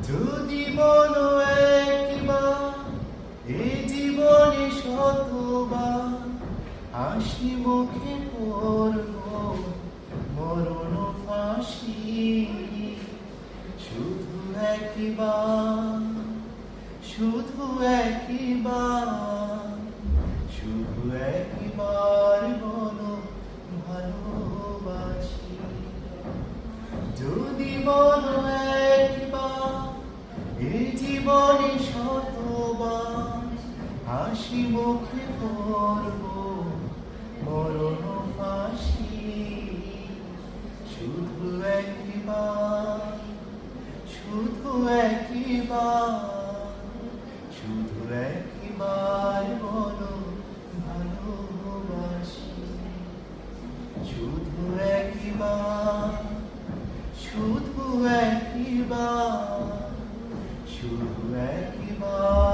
যদি বলো একবার এ জীবনে শতবার হাসি মুখে পড়ব মরণ ফাঁসি, শুধু একবার, শুধু একবার, শুধু একবার বলো ভালোবাসি। যদি বলো একবার এ জীবনে শতবার হাসি মুখে পড়ব মরণ ফাঁসি, শুধু একবার, শুধু একবার, শুধু একবার বলো ভালোবাসি। শুধু একবার, শুধু একবার, শুধু একবার